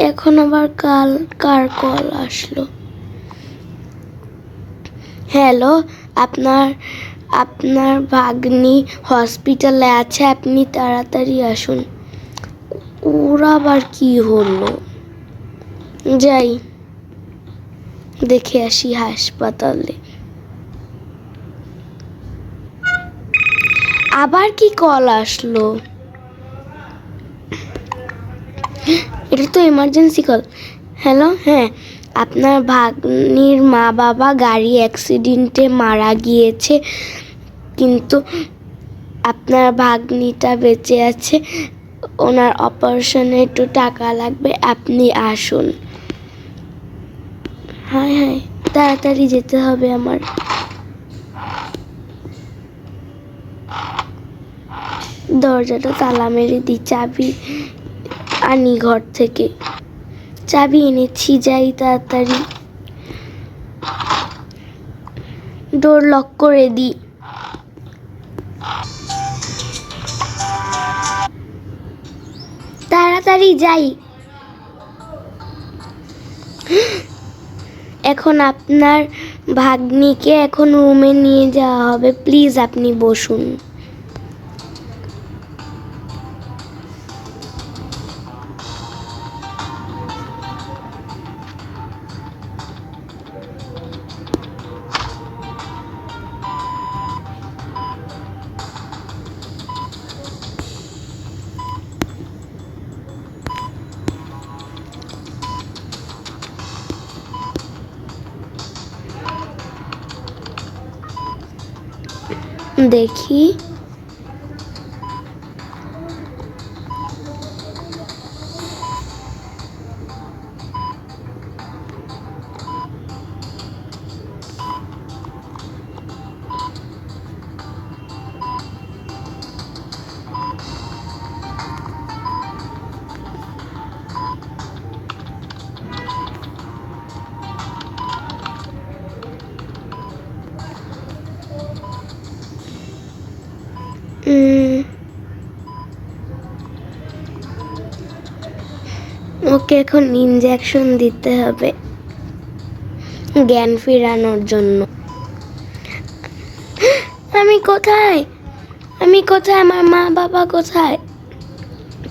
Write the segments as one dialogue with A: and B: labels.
A: এখন আবার কার কল আসলো? হ্যালো, আপনার ভাগ্নি হসপিটালে আছে, আপনি তাড়াতাড়ি আসুন। ওরা আবার কি হলো? যাই দেখে আসি হাসপাতালে। আবার কি কল আসলো? এটা তো এমার্জেন্সি কল। হ্যালো, হ্যাঁ, আপনার ভাগ্নির মা বাবা গাড়ি অ্যাক্সিডেন্টে মারা গিয়েছে, কিন্তু আপনার ভাগ্নিটা বেঁচে আছে। ওনার অপারেশনে একটু টাকা লাগবে, আপনি আসুন। হায় হায়, তাড়াতাড়ি যেতে হবে আমার। দরজাটা তালা মেরে দিই, চাবি আনি ঘর থেকে। চাবি এনেছি, যাই তাড়াতাড়ি। ডোর লক করে দিই। তাড়াতাড়ি যাই। এখন আপনার ভাগ্নিকে এখন রুমে নিয়ে যাওয়া হবে, প্লিজ আপনি বসুন। দেখি, ওকে এখন ইনজেকশন দিতে হবে জ্ঞান ফেরানোর জন্য। আমি কোথায়? আমার মা বাবা কোথায়?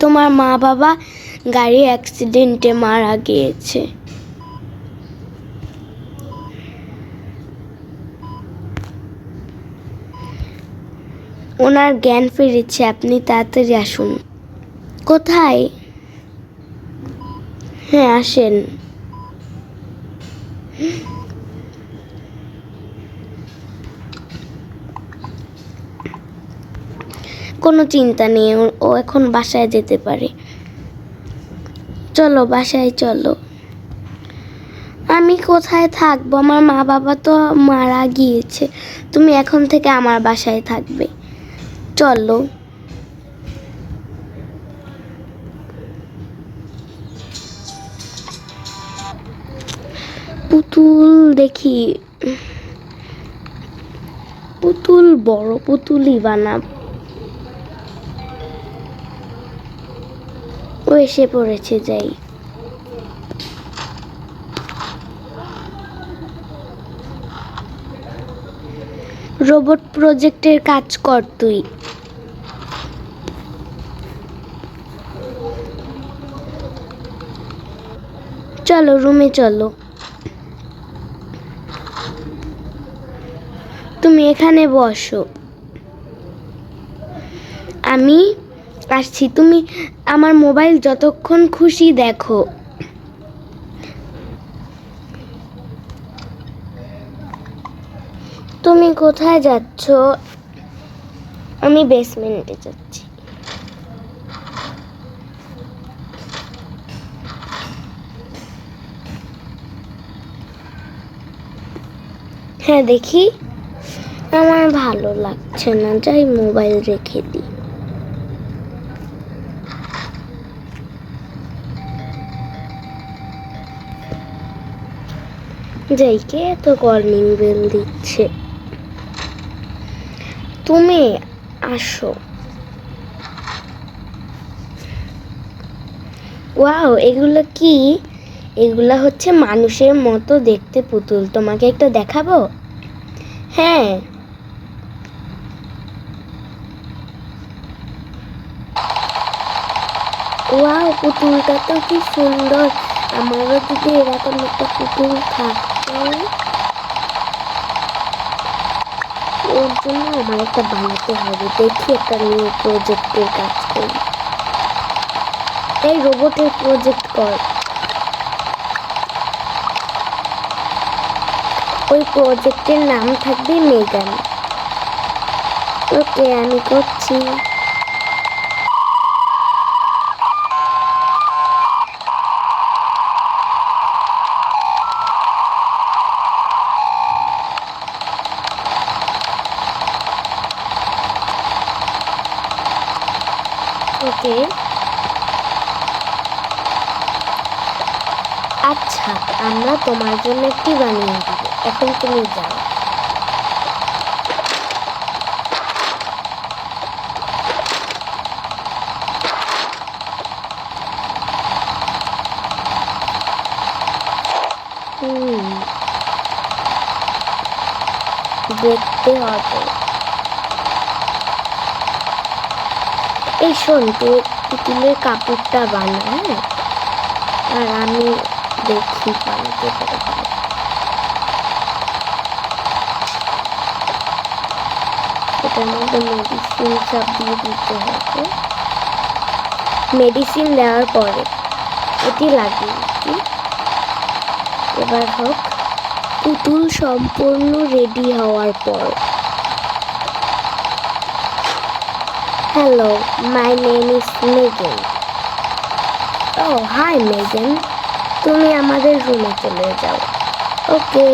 A: তোমার মা বাবা গাড়ি অ্যাক্সিডেন্টে মারা গিয়েছে। ওনার জ্ঞান ফিরেছে, আপনি তাড়াতাড়ি আসুন। কোথায়? হ্যাঁ, আসেন। কোনো চিন্তা নেই, ও এখন বাসায় যেতে পারে। চলো বাসায় চলো। আমি কোথায় থাকবো? আমার মা বাবা তো মারা গিয়েছে, তুমি এখন থেকে আমার বাসায় থাকবে। চলো। পুতুল দেখি, পুতুল বড় পুতুলই বানাব। ও এসে পড়েছে, যাই। রোবট প্রজেক্টের কাজ কর তুই। চলো রুমে চলো। তুমি এখানে বসো, আমি আসছি। তুমি আমার মোবাইল যতক্ষণ খুশি দেখো। তুমি কোথায় যাচ্ছ? আমি বেসমেন্টে যাচ্ছি। হ্যাঁ দেখি, আমার ভালো লাগছে না, যাই মোবাইল রেখে দিই। যাই, কে এত কলিং বেল দিচ্ছে? তুমি আসো। ওয়াও, এগুলো কি? এগুলা হচ্ছে মানুষের মতো দেখতে পুতুল। তোমাকে একটা দেখাবো? হ্যাঁ। ওয়াও, পুতুলটা তো কি সুন্দর। আমারও যদি এরকম একটা পুতুল থাকতো। ওর জন্য আমার একটা বানাতে হবে। দেখি একটা নিউ প্রজেক্টের কাজ করি। এই রোবটের প্রজেক্ট কর। ওই প্রজেক্টের নাম থাকবে মেগান। ওকে, আমি করছি। ওকে, আচ্ছা, আমরা তোমার জন্য একটি বানিয়ে দিব। এখন তুমি যাও। দেখতে হবে। এই শোন, তুই পুতুলের কাপড়টা বানা, হ্যাঁ? আর আমি দেখি বানাতে পারবো। এটার মধ্যে মেডিসিন সব দিয়ে দিতে হবে। মেডিসিন দেওয়ার পরে এটি লাগিয়ে দিচ্ছি। এবার হোক। পুতুল সম্পূর্ণ রেডি হওয়ার পর, হ্যালো, মাই নেম ইজ মেগান। ও হাই মেগান, তুমি আমাদের রুমে চলে যাও। ওকে।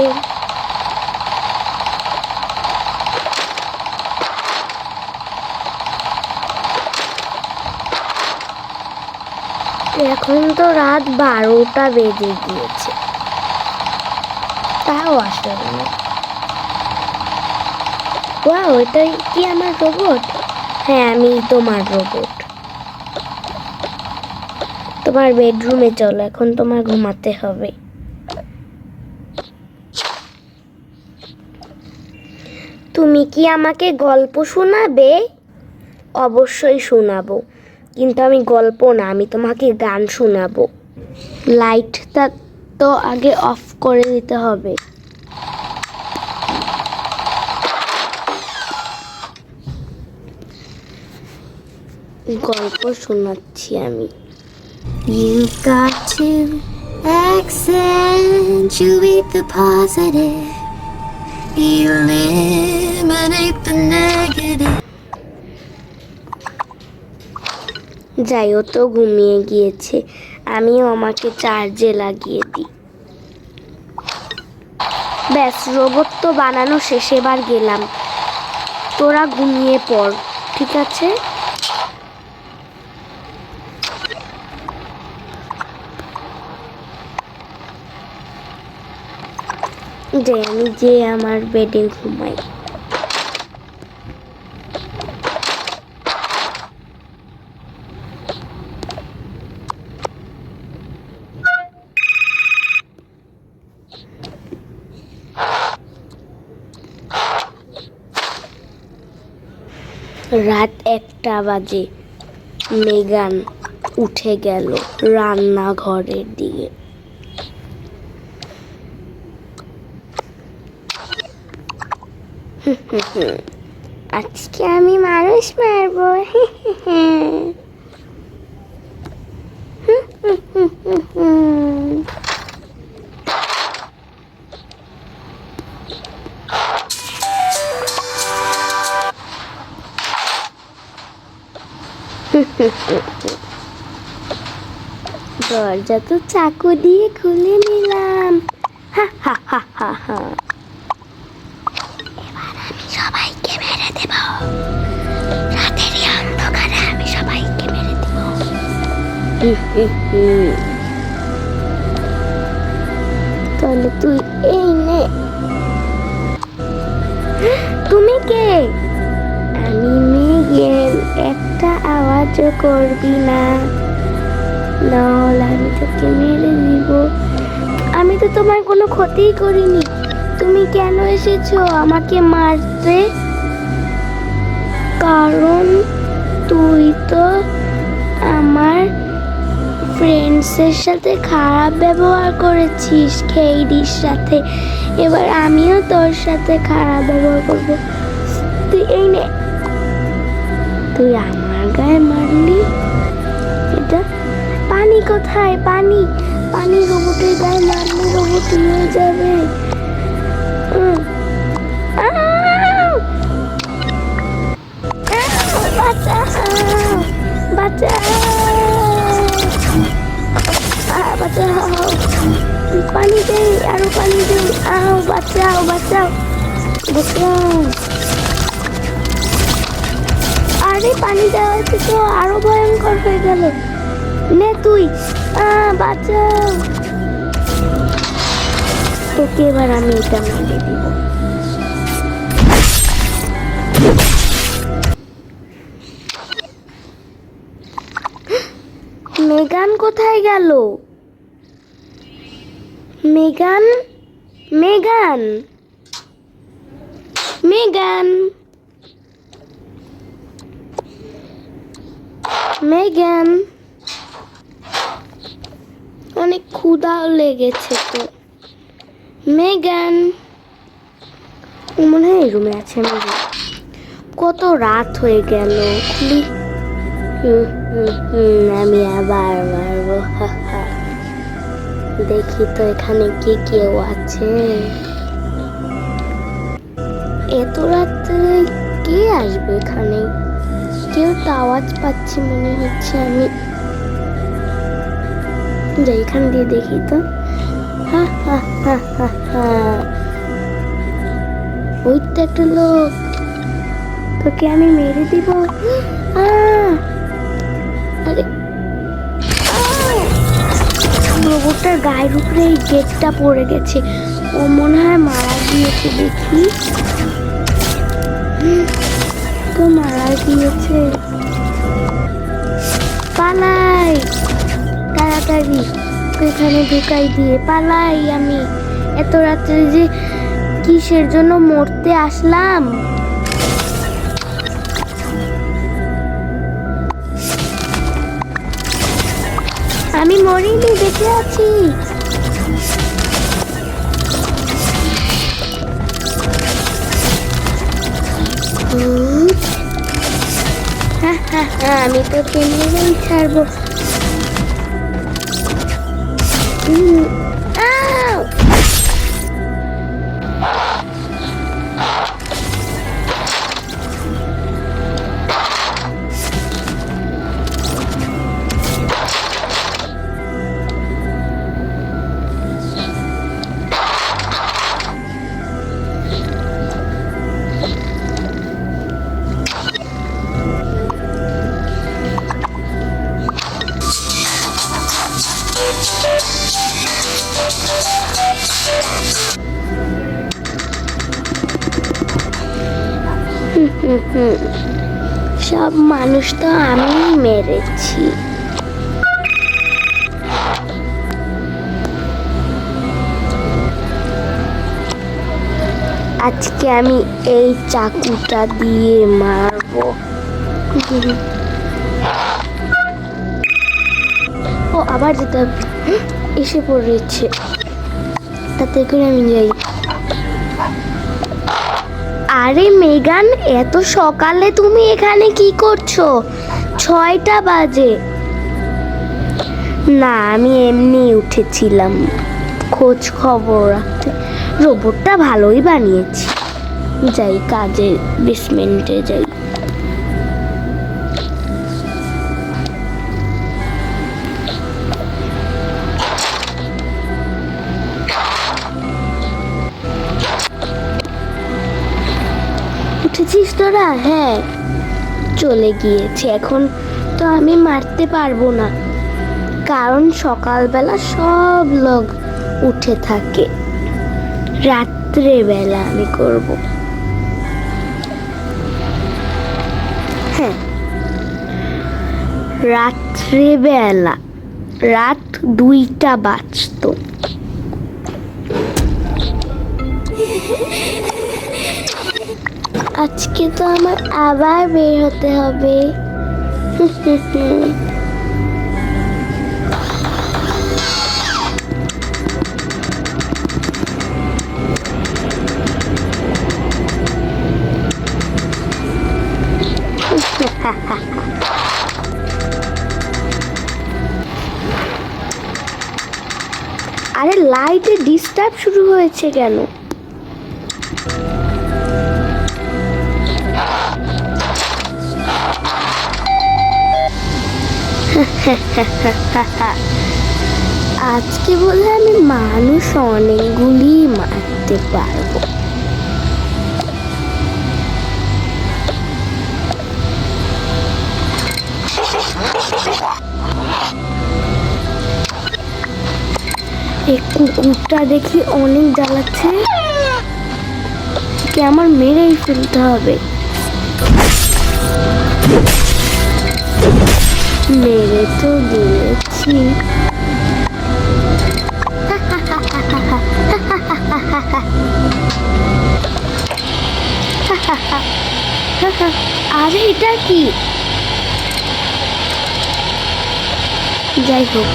A: এখন তো রাত 12টা বেজে গিয়েছে, তাও আসলে না। ওয়াও, এটাই কি আমার রোবট? হ্যাঁ, আমি তোমার রোবট। তোমার বেডরুমে চলো, এখন তোমার ঘুমাতে হবে। তুমি কি আমাকে গল্প শোনাবে? অবশ্যই শোনাবো, কিন্তু আমি গল্প না, আমি তোমাকে গান শোনাবো। লাইটটা তো আগে অফ করে দিতে হবে। গল্প শোনাচ্ছি আমি।
B: You've got to accentuate the positive, eliminate the negative.
A: যাই, ও তো ঘুমিয়ে গিয়েছে, আমিও আমাকে চার্জে লাগিয়ে দিই। ব্যাস, রোবট তো বানানো শেষ, এবার গেলাম। তোরা ঘুমিয়ে পড়, ঠিক আছে? যে আমি যে আমার বেডে ঘুমাই। রাত 1টা বাজে। মেগান উঠে গেল রান্নাঘরের দিকে। আজকে আমি মানুষ মারবো। দরজা তো চাকু দিয়ে খুলে নিলাম। হা হা হা হা হা। এবার আমি সবাইকে মেরে দেব। রাতেরই অন্ধকারে আমি সবাইকে মেরে দেব। তাহলে তুই এই নে। তুমি কে? আমি মেঘের, একটা আওয়াজও করবি না। না হলে আমি তোকে মেরে দিব। আমি তো তোমার কোনো ক্ষতিই করিনি, তুমি কেন এসেছো আমাকে মারতে? কারণ তুই তো আমার ফ্রেন্ডসের সাথে খারাপ ব্যবহার করেছিস, খেইডির সাথে। এবার আমিও তোর সাথে খারাপ ব্যবহার করব। তুই এই নে, তুই আমার গায়ে মারলি। এটা পানি কোথায়? পানি, পানি রোবটের গায়ে মারলে রোবট নিয়ে যাবে। বাঁচাও, বাঁচাও, বাঁচাও, পানি দে, আরো পানি দে। বাঁচাও, বাঁচাও, বাঁচাও। আরে পানি দেওয়া হচ্ছে তো আরো ভয়ঙ্কর হয়ে গেল। নে তুই, বাঁচাও। তোকে এবার আমি এটা মেরে দিব। মেগান কোথায় গেল? মেগান, মেগান, মেগান, মেগান। অনেক ক্ষুধাও লেগেছে তো। মেগান, মনে হয় এই রুমে আছে। মেগান, কত রাত হয়ে গেল। খুলি। আমি আবার মারবো। দেখি তো এখানে কি কেউ আছে। এত রাত্রে কে আসবে এখানে? কেউ তো আওয়াজ পাচ্ছি মনে হচ্ছে। আমি যাই এখান দিয়ে দেখি তো। ওই তো একটা লোক, তোকে আমি মেরে দিব। আরে রোবটটার গায়ের উপরে এই গেটটা পড়ে গেছে। ও মনে হয় মারা গিয়েছে। দেখি তো মারা গিয়েছে। পালাই তাড়াতাড়ি, এখানে ঢুকাই দিয়ে পালাই। আমি এত রাত্রে যে কিসের জন্য মরতে আসলাম? আমি মরিনি, বেঁচে আছি। আমি তোকে মেরেই ছাড়বো। সব মানুষ তো আমি মেরেছি। আজকে আমি এই চাকুটা দিয়ে মারবো। ও আবার যেতে হবে। এসে পড়েছে, তাতে করে আমি যাই। আরে মেগান, এত সকালে তুমি এখানে কি করছো? 6টা বাজে। না, আমি এমনি উঠেছিলাম খোঁজ খবর রাখতে। রোবটটা ভালোই বানিয়েছি। যাই কাজে, বেসমেন্টে যাই। উঠেছিস তোরা? হ্যাঁ, চলে গিয়েছে। এখন তো আমি মারতে পারবো না, কারণ সকালবেলা সব লোক উঠে থাকে। রাত্রে বেলা আমি করব। হ্যাঁ, রাত্রে বেলা রাত 2টা বাজতো। আজকে তো আমার আবার বের হতে হবে। আরে লাইটে ডিস্টার্ব শুরু হয়েছে কেন? আজকে বলে আমি মানুষ অনেকগুলি মারতে পারবো। এই কুকুরটা দেখি অনেক জ্বালাচ্ছে, কি আমার মেরেই ফেলতে হবে। মেরে তো দিয়েছি। আরে এটা কি? যাই হোক,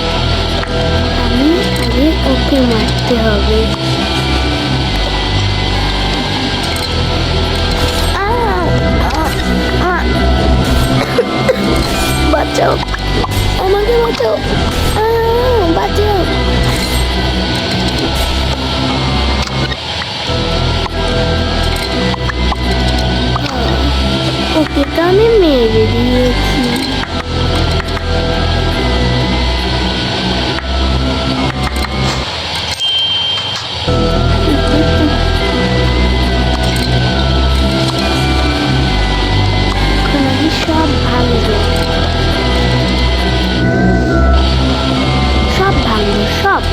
A: আমি আগে ওকে মারতে হবে। বাঁচাও, আমাকে বাঁচাও, বাঁচাও। ওকে তো আমি মেরে দিয়েছি। সব ভাঙবো, সব ভাঙবো, সব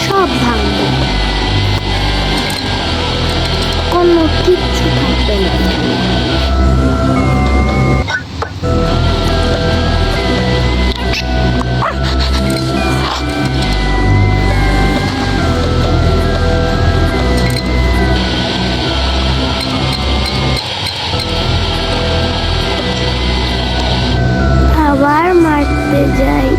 A: সব ভাঙবো, কোনো কিচ্ছু থাকবে না। আবার মারতে যাই।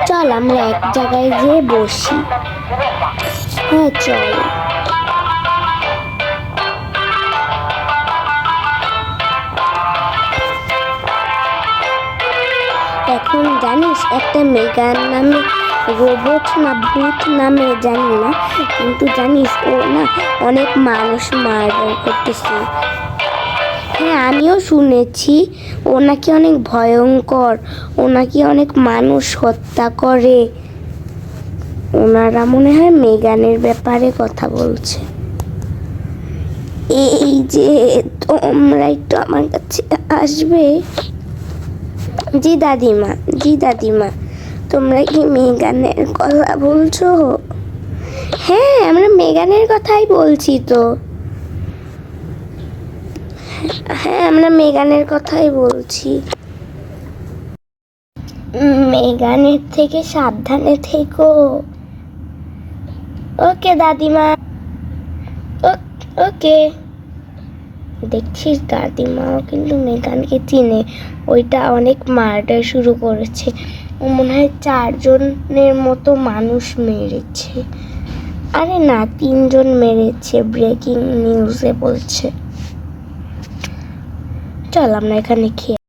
A: চল আমরা এক জায়গায় গিয়ে বসি। হ্যাঁ চল। এখন জানিস একটা মেগান নামে রোবট না ভূত নামে জানি না, কিন্তু জানিস ও না অনেক মানুষ মার্ডার করতেছে। হ্যাঁ আমিও শুনেছি ও নাকি অনেক ভয়ঙ্কর, ও নাকি অনেক মানুষ হত্যা করে। ওনারা মনে হয় মেগানের ব্যাপারে কথা বলছে। এই যে তোমরা একটু আমার কাছে আসবে। জি দাদিমা, জি দাদিমা, তোমরা কি মেগানের কথা বলছো? হ্যাঁ আমরা মেগানের কথাই বলছি তো। হ্যাঁ আমরা মেগানের কথাই বলছি। মেগানের থেকে সাবধানে থেকো। ওকে দাদিমা, ওকে। দেখছিস দাদিমাও কিন্তু মেগানকে চিনে, ওইটা অনেক মার্ডার শুরু করেছে। ও মনে হয় 4 জনের মতো মানুষ মেরেছে। আরে না 3 জন মেরেছে, ব্রেকিং নিউজে বলছে। চল আমরা এখানে খেয়ে